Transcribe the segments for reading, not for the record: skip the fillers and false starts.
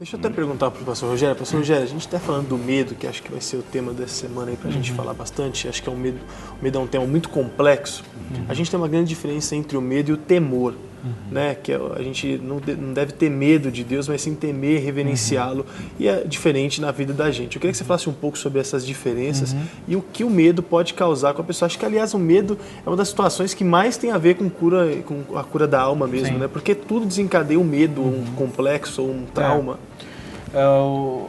Deixa eu até perguntar para o pastor Rogério. Pastor Rogério, a gente está falando do medo, que acho que vai ser o tema dessa semana aí para a gente falar bastante. Acho que o medo é um tema muito complexo. A gente tem uma grande diferença entre o medo e o temor, né? Que a gente não deve ter medo de Deus, mas sim temer, reverenciá-lo. E é diferente na vida da gente. Eu queria que você falasse um pouco sobre essas diferenças e o que o medo pode causar com a pessoa. Acho que, aliás, o medo é uma das situações que mais tem a ver com a cura da alma mesmo, né? Porque tudo desencadeia um medo, um complexo ou um trauma.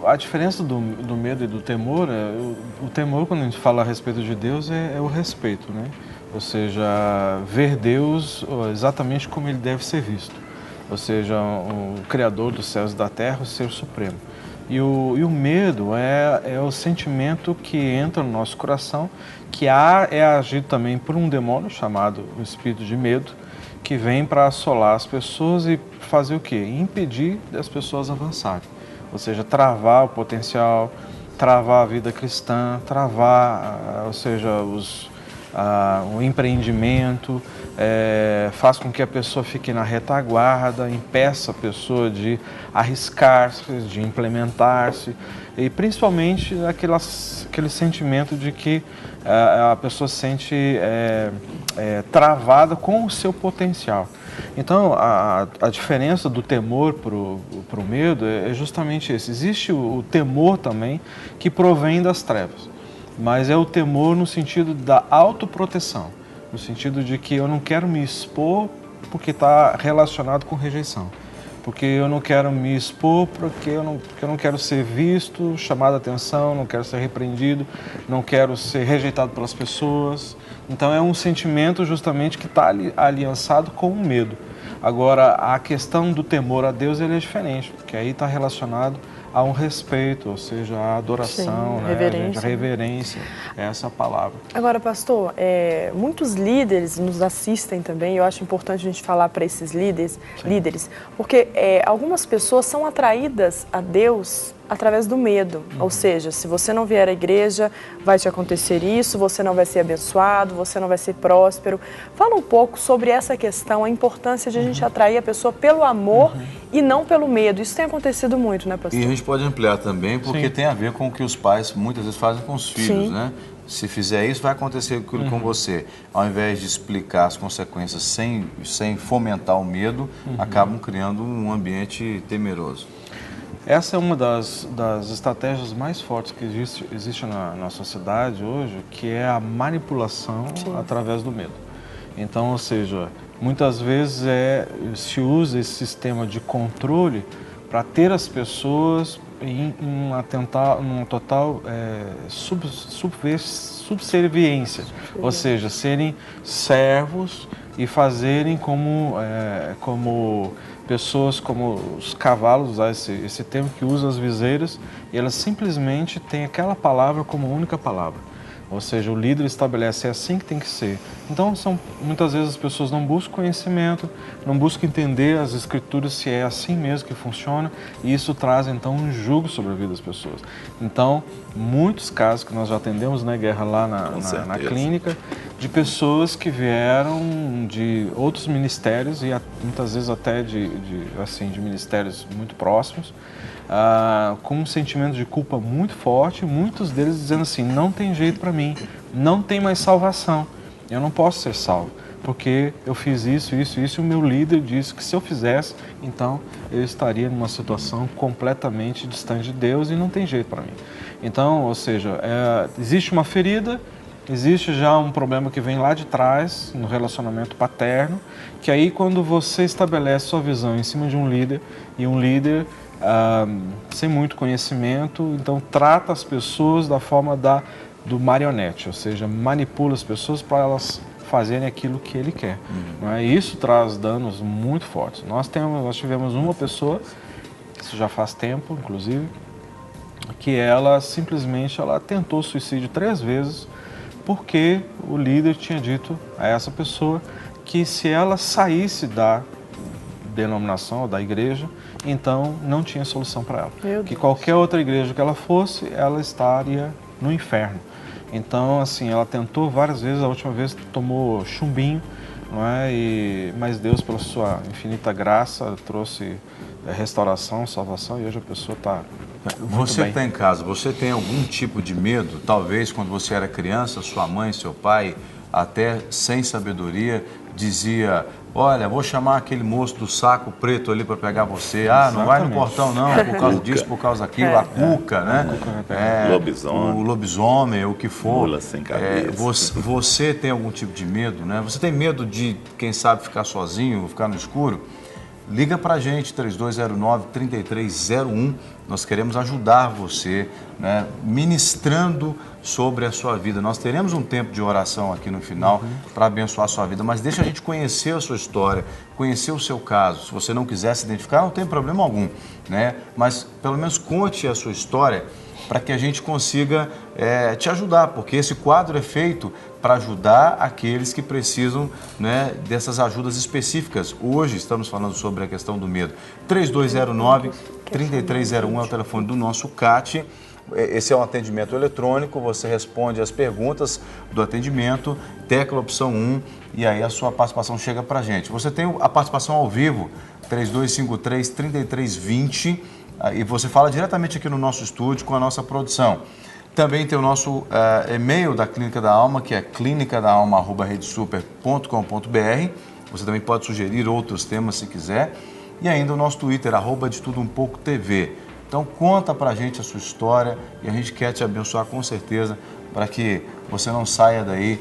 A diferença do medo e do temor, o temor, quando a gente fala a respeito de Deus, é o respeito, né? Ou seja, ver Deus exatamente como Ele deve ser visto. Ou seja, o Criador dos céus e da terra, o Ser Supremo. E o medo é o sentimento que entra no nosso coração, que é agido também por um demônio chamado o espírito de medo, que vem para assolar as pessoas e fazer o quê? Impedir das pessoas avançarem. Ou seja, travar o potencial, travar a vida cristã, travar, ou seja, o empreendimento, faz com que a pessoa fique na retaguarda, impeça a pessoa de arriscar-se, de implementar-se, e principalmente aquele sentimento de que a pessoa se sente travada com o seu potencial. Então, a diferença do temor para o medo é justamente esse. Existe o temor também que provém das trevas, mas é o temor no sentido da autoproteção, no sentido de que eu não quero me expor porque está relacionado com rejeição, porque eu não quero me expor porque eu não quero ser visto, chamado a atenção, não quero ser repreendido, não quero ser rejeitado pelas pessoas. Então é um sentimento justamente que está aliançado com o medo. Agora, a questão do temor a Deus ele é diferente, porque aí está relacionado a um respeito, ou seja, a adoração, sim, né? reverência. A reverência, essa é a palavra. Agora, pastor, muitos líderes nos assistem também, eu acho importante a gente falar para esses líderes, porque algumas pessoas são atraídas a Deus através do medo, ou seja, se você não vier à igreja, vai te acontecer isso, você não vai ser abençoado, você não vai ser próspero. Fala um pouco sobre essa questão, a importância de a gente atrair a pessoa pelo amor e não pelo medo. Isso tem acontecido muito, né, pastor? E a gente pode ampliar também, porque tem a ver com o que os pais muitas vezes fazem com os filhos, né? Se fizer isso, vai acontecer aquilo com você. Ao invés de explicar as consequências sem fomentar o medo, acabam criando um ambiente temeroso. Essa é uma das estratégias mais fortes que existe na sociedade hoje, que é a manipulação através do medo. Então, ou seja, muitas vezes se usa esse sistema de controle para ter as pessoas em uma total subserviência, ou seja, serem servos e fazerem como pessoas, como os cavalos, usar esse termo que usa as viseiras, e elas simplesmente têm aquela palavra como única palavra. Ou seja, o líder estabelece, é assim que tem que ser. Então, muitas vezes as pessoas não buscam conhecimento, não buscam entender as escrituras se é assim mesmo que funciona, e isso traz então um jugo sobre a vida das pessoas. Então, muitos casos que nós já atendemos, né, Guerra, lá na clínica, de pessoas que vieram de outros ministérios, e muitas vezes até de ministérios muito próximos, com um sentimento de culpa muito forte, muitos deles dizendo assim, não tem jeito para mim, não tem mais salvação, eu não posso ser salvo, porque eu fiz isso, e o meu líder disse que se eu fizesse, então eu estaria numa situação completamente distante de Deus e não tem jeito para mim. Então, ou seja, existe uma ferida, existe já um problema que vem lá de trás, no relacionamento paterno, que aí quando você estabelece sua visão em cima de um líder, e um líder sem muito conhecimento, então trata as pessoas da forma do marionete, ou seja, manipula as pessoas para elas fazerem aquilo que ele quer. E isso traz danos muito fortes. Nós tivemos uma pessoa, isso já faz tempo, inclusive, que ela simplesmente tentou suicídio 3 vezes, porque o líder tinha dito a essa pessoa que se ela saísse da denominação, da igreja, então não tinha solução para ela. Que qualquer outra igreja que ela fosse, ela estaria no inferno. Então, assim, ela tentou várias vezes, a última vez tomou chumbinho, não é? Mas Deus, pela sua infinita graça, trouxe restauração, salvação, e hoje a pessoa está Você que está em casa, você tem algum tipo de medo? Talvez quando você era criança, sua mãe, seu pai, até sem sabedoria, dizia: olha, vou chamar aquele moço do saco preto ali para pegar você. Ah, não vai no portão não, por causa disso, por causa daquilo. A cuca, né? Lobisomem. O lobisomem, o que for. Mula sem cabeça. Você tem algum tipo de medo, né? Você tem medo de, quem sabe, ficar sozinho, ficar no escuro? Liga para a gente, 3209-3301. Nós queremos ajudar você, né, ministrando sobre a sua vida. Nós teremos um tempo de oração aqui no final para abençoar a sua vida, mas deixa a gente conhecer a sua história, conhecer o seu caso. Se você não quiser se identificar, não tem problema algum, né? Mas pelo menos conte a sua história para que a gente consiga te ajudar, porque esse quadro é feito para ajudar aqueles que precisam, né, dessas ajudas específicas. Hoje estamos falando sobre a questão do medo. 3209-3301 é o telefone do nosso CAT. Esse é um atendimento eletrônico, você responde as perguntas do atendimento, tecla opção 1 e aí a sua participação chega para a gente. Você tem a participação ao vivo, 3253-3320, e você fala diretamente aqui no nosso estúdio com a nossa produção. Também tem o nosso e-mail da Clínica da Alma, que é clinicadaalma@redesuper.com.br. Você também pode sugerir outros temas se quiser. E ainda o nosso Twitter, @detudoumpouco.tv. Então conta pra gente a sua história e a gente quer te abençoar com certeza para que você não saia daí,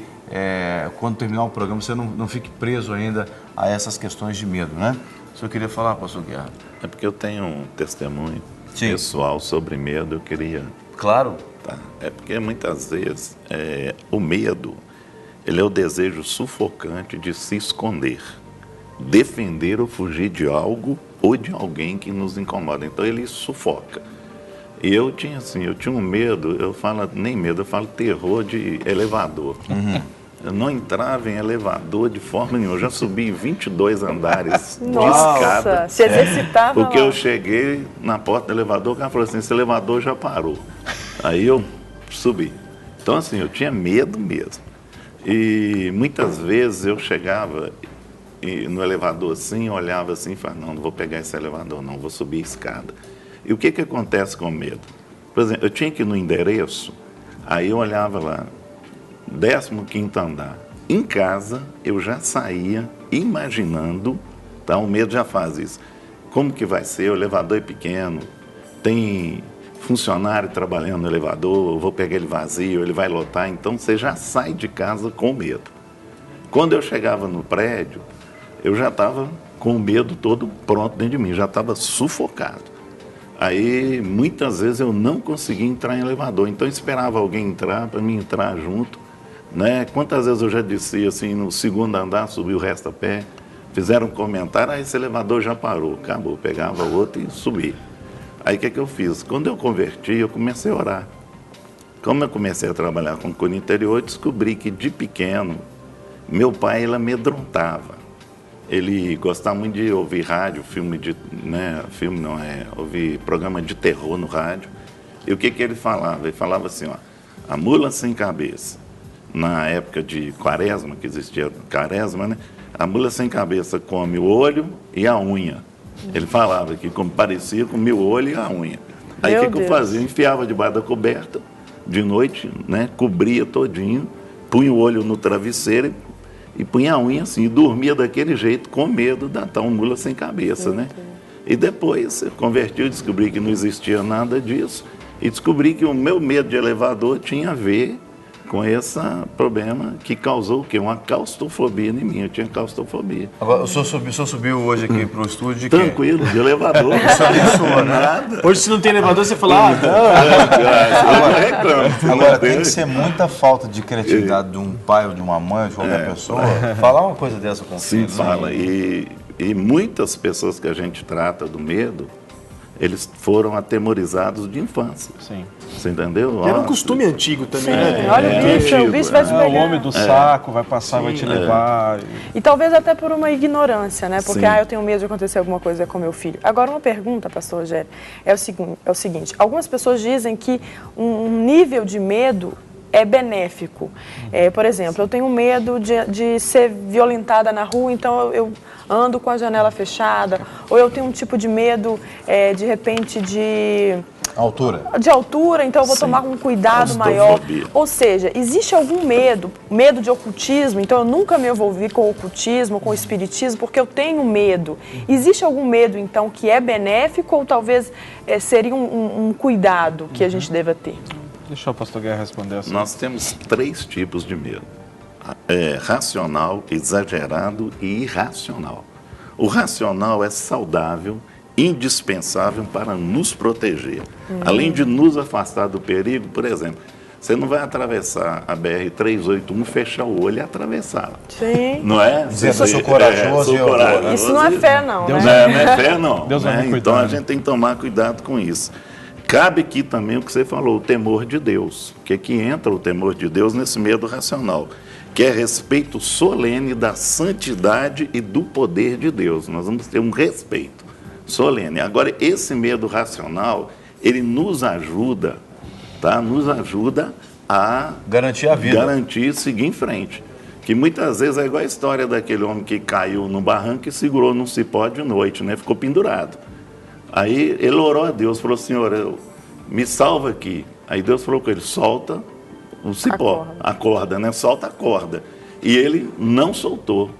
quando terminar o programa, você não fique preso ainda a essas questões de medo, né? O senhor queria falar, pastor Guiar? É porque eu tenho um testemunho pessoal sobre medo, eu queria... Claro. Tá? É porque muitas vezes o medo, ele é o desejo sufocante de se esconder, defender ou fugir de algo ou de alguém que nos incomoda. Então ele sufoca. E eu tinha um medo, eu falo nem medo, eu falo terror de elevador. Eu não entrava em elevador de forma nenhuma. Eu já subi 22 andares de escada. Se exercitava porque lá. eu cheguei na porta do elevador, o cara falou assim, esse elevador já parou. Aí eu subi. Então, assim, eu tinha medo mesmo. E muitas vezes eu chegava no elevador assim, olhava assim e falava, não vou pegar esse elevador não, vou subir a escada. E o que acontece com o medo? Por exemplo, eu tinha que ir no endereço, aí eu olhava lá, 15º andar. Em casa, eu já saía imaginando, tá? O medo já faz isso. Como que vai ser? O elevador é pequeno, tem funcionário trabalhando no elevador, eu vou pegar ele vazio, ele vai lotar. Então, você já sai de casa com medo. Quando eu chegava no prédio, eu já estava com o medo todo pronto dentro de mim, já estava sufocado. Aí, muitas vezes, eu não conseguia entrar em elevador, então eu esperava alguém entrar para mim entrar junto, né? Quantas vezes eu já disse assim, no 2º andar, subi o resto a pé, fizeram um comentário, esse elevador já parou, acabou, pegava outro e subi. Aí o que eu fiz? Quando eu converti, eu comecei a orar. Como eu comecei a trabalhar com cura interior, eu descobri que de pequeno, meu pai, ele amedrontava. Ele gostava muito de ouvir rádio, ouvir programa de terror no rádio. E o que ele falava? Ele falava assim, ó, a mula sem cabeça. Na época de quaresma, que existia quaresma, né? A mula sem cabeça come o olho e a unha. Ele falava que parecia comer o olho e a unha. Aí o que eu fazia? Eu enfiava debaixo da coberta, de noite, né? Cobria todinho, punha o olho no travesseiro e punha a unha assim, e dormia daquele jeito, com medo da tal mula sem cabeça, né? E depois eu converti, eu descobri que não existia nada disso, e descobri que o meu medo de elevador tinha a ver com esse problema que causou o quê? Uma claustrofobia em mim, eu tinha claustrofobia. Agora, o senhor subiu hoje aqui para o estúdio de quê? Tranquilo, de elevador. Isso abençoa, nada. Hoje, se não tem elevador, você fala, Agora, tem que ser muita falta de criatividade de um pai ou de uma mãe, de qualquer pessoa, falar uma coisa dessa com o filho. Sim, fala. E muitas pessoas que a gente trata do medo, eles foram atemorizados de infância. Sim. Você entendeu? Era um costume antigo também, né? Olha o bicho vai te pegar. O homem do saco vai passar, vai te levar. E talvez até por uma ignorância, né? Porque, Sim. eu tenho medo de acontecer alguma coisa com meu filho. Agora, uma pergunta, pastor Rogério, é o seguinte, algumas pessoas dizem que um nível de medo é benéfico. Por exemplo, eu tenho medo de ser violentada na rua, então eu ando com a janela fechada, ou eu tenho um tipo de medo, de repente, de altura, então eu vou tomar um cuidado maior. Ou seja, existe algum medo de ocultismo, então eu nunca me envolvi com o ocultismo, com o espiritismo, porque eu tenho medo. Existe algum medo, então, que é benéfico ou talvez seria um cuidado que a gente deva ter? Deixa o pastor Guerra responder assim. Nós temos 3 tipos de medo. Racional, exagerado e irracional. O racional é saudável, indispensável para nos proteger. Além de nos afastar do perigo, por exemplo, você não vai atravessar a BR-381, fechar o olho e atravessá-la. Sim. Não é? Dizer, eu sou corajoso e eu vou. Isso não é fé, não, Deus né? não é fé, não. Deus vai me cuidar, então a né? gente tem que tomar cuidado com isso. Cabe aqui também o que você falou, o temor de Deus. Que aqui entra o temor de Deus nesse medo racional, que é respeito solene da santidade e do poder de Deus. Nós vamos ter um respeito solene. Agora, esse medo racional, ele nos ajuda, tá? Nos ajuda a garantir a vida. Garantir e seguir em frente. Que muitas vezes é igual a história daquele homem que caiu no barranco e segurou num cipó de noite, né? Ficou pendurado. Aí ele orou a Deus, falou, Senhor, me salva aqui. Aí Deus falou com ele, solta o cipó, a corda, né? Solta a corda. E ele não soltou.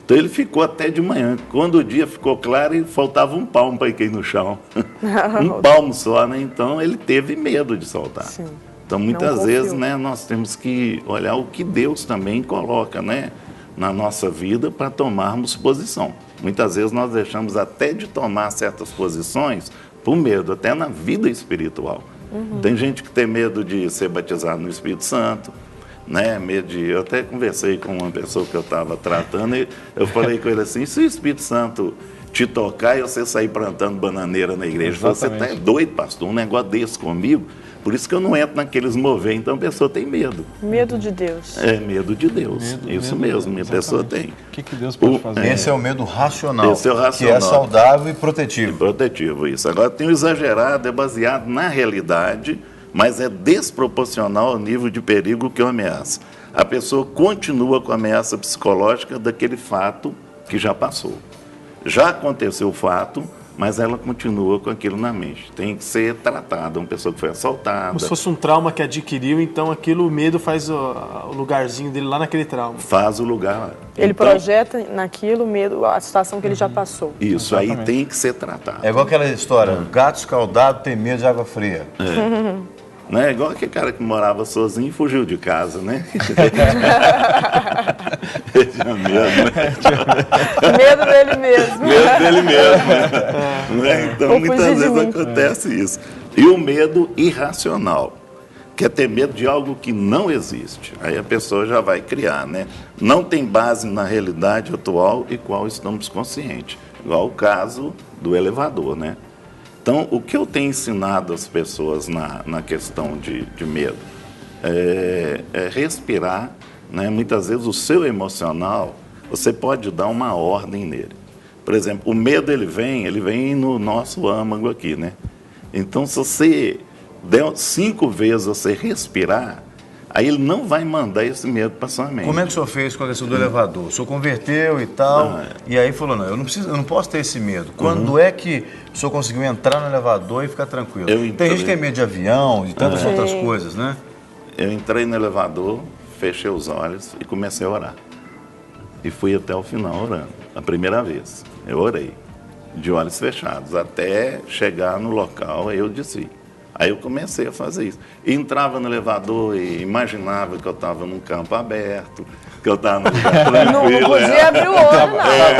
Então ele ficou até de manhã. Quando o dia ficou claro, faltava um palmo para ele cair no chão. Um palmo só, né? Então ele teve medo de soltar. Sim. Então muitas vezes, né, nós temos que olhar o que Deus também coloca, né, na nossa vida para tomarmos posição. Muitas vezes nós deixamos até de tomar certas posições por medo, até na vida espiritual. Tem gente que tem medo de ser batizado no Espírito Santo, né? Eu até conversei com uma pessoa que eu estava tratando e eu falei com ele assim, se o Espírito Santo te tocar e você sair plantando bananeira na igreja, você está doido, pastor, um negócio desse comigo? Por isso que eu não entro naqueles mover, então a pessoa tem medo. Medo de Deus. Medo de Deus. Isso mesmo, a pessoa tem. O que Deus pode fazer? Esse é o medo racional, Esse é o racional. que é saudável e protetivo. Protetivo, isso. Agora tem o exagerado, é baseado na realidade, mas é desproporcional ao nível de perigo que o ameaça. A pessoa continua com a ameaça psicológica daquele fato que já passou. Já aconteceu o fato, mas ela continua com aquilo na mente. Tem que ser tratada, uma pessoa que foi assaltada. Como se fosse um trauma que adquiriu, então aquilo, o medo faz o lugarzinho dele lá naquele trauma. Faz o lugar lá. Ele então, projeta naquilo o medo, a situação que ele já passou. Isso, aí tem que ser tratado. É igual aquela história, gato escaldado tem medo de água fria. Não é igual aquele cara que morava sozinho e fugiu de casa, né? Ele tinha medo, né? Medo dele mesmo. Medo dele mesmo, né? Então, Vou muitas fugir de vezes mim. acontece isso. E o medo irracional, que é ter medo de algo que não existe. Aí a pessoa já vai criar, né? Não tem base na realidade atual e qual estamos conscientes. Igual o caso do elevador, né? Então, o que eu tenho ensinado às pessoas na questão de medo é respirar, né? Muitas vezes o seu emocional, você pode dar uma ordem nele. Por exemplo, o medo ele vem no nosso âmago aqui, né? Então, se você der 5 vezes você respirar, aí ele não vai mandar esse medo para sua mente. Como é que o senhor fez com a questão do elevador? O senhor converteu e tal, e aí falou, não, eu não posso ter esse medo. Quando é que o senhor conseguiu entrar no elevador e ficar tranquilo? Tem gente que tem medo de avião, de tantas outras coisas, né? Eu entrei no elevador, fechei os olhos e comecei a orar. E fui até o final orando. A primeira vez, eu orei, de olhos fechados, até chegar no local, aí eu desci. Aí eu comecei a fazer isso. Entrava no elevador e imaginava que eu estava num campo aberto, que eu estava num lugar tranquilo. Não podia abrir o olho,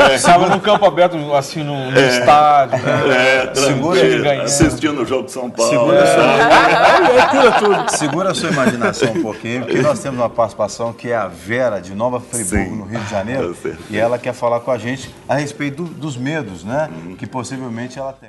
não. Estava no campo aberto, assim, no estádio, né? Tranquilo, assistindo o jogo de São Paulo. Segura a sua imaginação um pouquinho, porque nós temos uma participação que é a Vera, de Nova Friburgo, no Rio de Janeiro, e ela quer falar com a gente a respeito dos medos, né, que possivelmente ela tem.